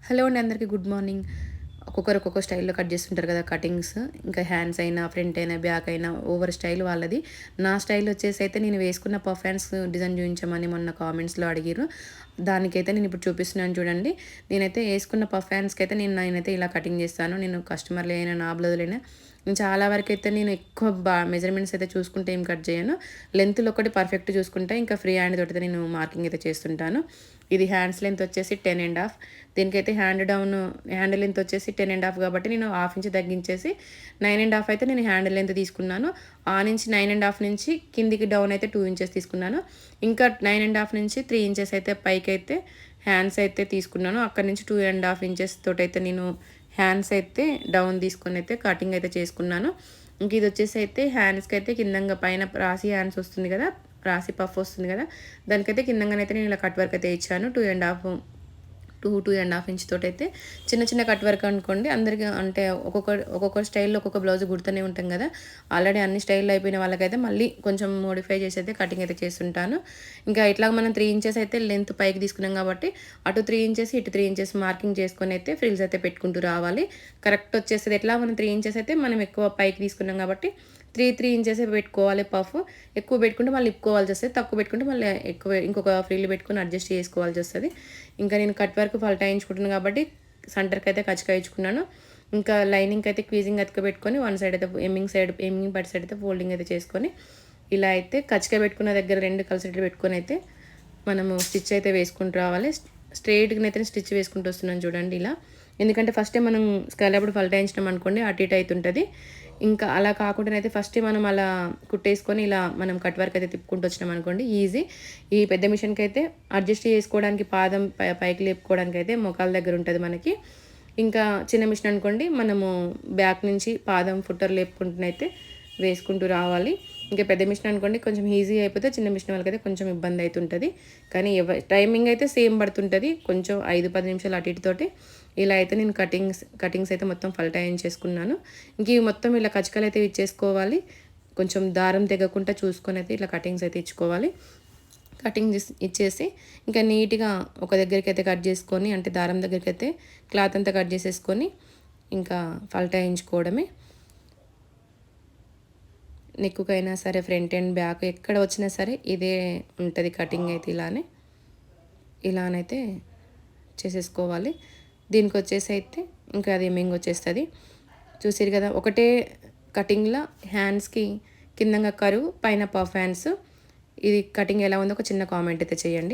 Hello అండి అందరికీ good morning. ఒక్కొక్కరు ఒక్కొక్క స్టైల్‌లో కట్ చేస్తుంటారు కదా కటింగ్స్. ఇంకా హ్యాండ్స్ అయినా, ఫ్రంట్ అయినా, బ్యాక్ అయినా ఓవర్ స్టైల్ వాళ్ళది. నా స్టైల్ వచ్చేసి అయితే నేను వేసుకున్న పఫ్ హ్యాండ్స్ డిజైన్ చూపించమని మొన్న కామెంట్స్‌లో అడిగిర్రు. దానికైతే నేను ఇప్పుడు చూపిస్తున్నాను చూడండి. నేనైతే వేసుకున్న పఫ్ హ్యాండ్స్‌కైతే నేనైతే ఇలా కటింగ్ చేస్తాను. నేను కస్టమర్లు అయినా, నా బ్లౌజులైనా నేను చాలా వరకైతే నేను ఎక్కువ మెజర్‌మెంట్స్ అయితే చూసుకుంటే ఏం కట్ చేయను. లెంగ్త్‌లో ఒకటి పర్ఫెక్ట్ చూసుకుంటా. ఇంకా ఫ్రీ హ్యాండ్ తోటి నేను మార్కింగ్ అయితే చేస్తుంటాను. ఇది హ్యాండ్స్ లెంత్ వచ్చేసి 10 ½ దీనికైతే హ్యాండ్ లెంత్ వచ్చేసి 10 ½ కాబట్టి నేను హాఫ్ ఇంచ్ తగ్గించేసి 9 ½ అయితే నేను హ్యాండ్ లెంత్ తీసుకున్నాను. ఆ నుంచి 9 ½ నుంచి కిందికి డౌన్ అయితే 2 ఇంచెస్ తీసుకున్నాను. ఇంకా 9 ½ నుంచి 3 ఇంచెస్ అయితే పైకైతే హ్యాండ్స్ అయితే తీసుకున్నాను. అక్కడి నుంచి 2 ½ ఇంచెస్ తోటైతే నేను హ్యాండ్స్ అయితే డౌన్ తీసుకొని అయితే కటింగ్ అయితే చేసుకున్నాను. ఇంక ఇది వచ్చేసి అయితే హ్యాండ్స్కి అయితే కిందంగా పైన రాసి హ్యాండ్స్ వస్తుంది కదా, రాసి పఫ్ వస్తుంది కదా, దానికైతే కిందంగానైతే నేను ఇలా కట్ వర్క్ అయితే ఇచ్చాను. 2 ½ ఇంచ్ తోటైతే చిన్న చిన్న కట్ వర్క్ అనుకోండి. అందరికీ అంటే ఒక్కొక్క స్టైల్‌లో ఒక్కొక్క బ్లౌజ్ కుడుతూనే ఉంటాం కదా. ఆల్రెడీ అన్ని స్టైల్‌లో అయిపోయిన వాళ్ళకైతే మళ్ళీ కొంచెం మోడిఫై చేసి అయితే కటింగ్ అయితే చేస్తుంటాను. ఇంకా ఇట్లా మనం 3 ఇంచెస్ అయితే లెంత్ పైకి తీసుకున్నాం కాబట్టి అటు 3 ఇంచెస్ ఇటు 3 ఇంచెస్ మార్కింగ్ చేసుకొని అయితే ఫ్రిల్స్ అయితే పెట్టుకుంటూ రావాలి. కరెక్ట్ వచ్చేస్తది. ఎట్లా మనం 3 ఇంచెస్ అయితే మనం ఎక్కువ పైకి తీసుకున్నాం కాబట్టి 3 ఇంచెసే పెట్టుకోవాలి పఫ్. ఎక్కువ పెట్టుకుంటే మళ్ళీ ఇప్పుకోవాల్సి వస్తది. తక్కువ పెట్టుకుంటే మళ్ళీ ఇంకొక ఫ్రిల్ పెట్టుకొని అడ్జస్ట్ చేసుకోవాల్సి వస్తది. ఇంకా నేను కట్ వర్క్ పల్టాయించుకుంటున్నాను కాబట్టి సెంటర్కి అయితే కచకాయించుకున్నాను. ఇంకా లైనింగ్కి అయితే క్వీజింగ్ అతకబెట్టుకొని వన్ సైడ్ అయితే ఎమ్మింగ్ పట్ సైడ్ అయితే ఫోల్డింగ్ అయితే చేసుకొని ఇలా అయితే కచక పెట్టుకున్న దగ్గర 2 కలిసేటట్టు పెట్టుకొని అయితే మనము స్టిచ్ అయితే వేసుకుంటూ రావాలి. స్ట్రెయిట్‌గా అయితే స్టిచ్ వేసుకుంటూ వస్తున్నాను చూడండి ఇలా. ఎందుకంటే ఫస్టే మనం స్కాలప్ పల్టాయించినాం అనుకోండి అటు ఇటు అవుతుంటది. ఇంకా అలా కాకుండానైతే ఫస్టే మనం అలా కుట్టేసుకొని ఇలా మనం కట్ వర్క్ అయితే తిప్పుకుంటూ వచ్చినాం అనుకోండి ఈజీ. ఈ పెద్ద మిషన్‌కైతే అడ్జస్ట్ చేసుకోవడానికి పాదం పైకి లేపుకోవడానికి అయితే మోకాళ్ళ దగ్గర ఉంటది మనకి. ఇంకా చిన్న మిషన్ అనుకోండి మనము బ్యాక్ నుంచి పాదం ఫుట్టర్ లేపుకుంటూనైతే వేసుకుంటూ రావాలి. ఇంకా పెద్ద మిషన్ అనుకోండి కొంచెం ఈజీ అయిపోతే, చిన్న మిషన్ వాళ్ళకైతే కొంచెం ఇబ్బంది అవుతుంటది. కానీ టైమింగ్ అయితే సేమ్ పడుతుంటది. కొంచెం 5-10 నిమిషాలు అటు ఇటు తోటి ఇలా అయితే నేను కటింగ్స్ అయితే మొత్తం చేసుకున్నాను. ఇంక ఇవి మొత్తం ఇలా కచకలు అయితే ఇచ్చేసుకోవాలి. కొంచెం దారం తెగకుండా చూసుకొని అయితే ఇట్లా కటింగ్స్ అయితే ఇచ్చుకోవాలి. కటింగ్ ఇచ్చేసి ఇంకా నీట్‌గా ఒక దగ్గరికి అయితే కట్ చేసుకొని, అంటే దారం దగ్గరికి అయితే క్లాత్ అంతా కట్ చేసేసుకొని ఇంకా పల్టాయించుకోవడమే. నెక్కుకైనా సరే, ఫ్రంట్ అండ్ బ్యాక్ ఎక్కడ వచ్చినా సరే ఇదే ఉంటది కటింగ్ అయితే ఇలానైతే చేసేసుకోవాలి. దీనికొచ్చేసి అయితే ఇంకా అది ఎమ్మింగ్ వచ్చేస్తది. చూసిర్రు కదా, ఒకటే కటింగ్‌ల హ్యాండ్స్‌కి కిందంగా కరువు, పైన పఫ్ హ్యాండ్స్. ఇది కటింగ్ ఎలా ఉందో ఒక చిన్న కామెంట్ అయితే చేయండి.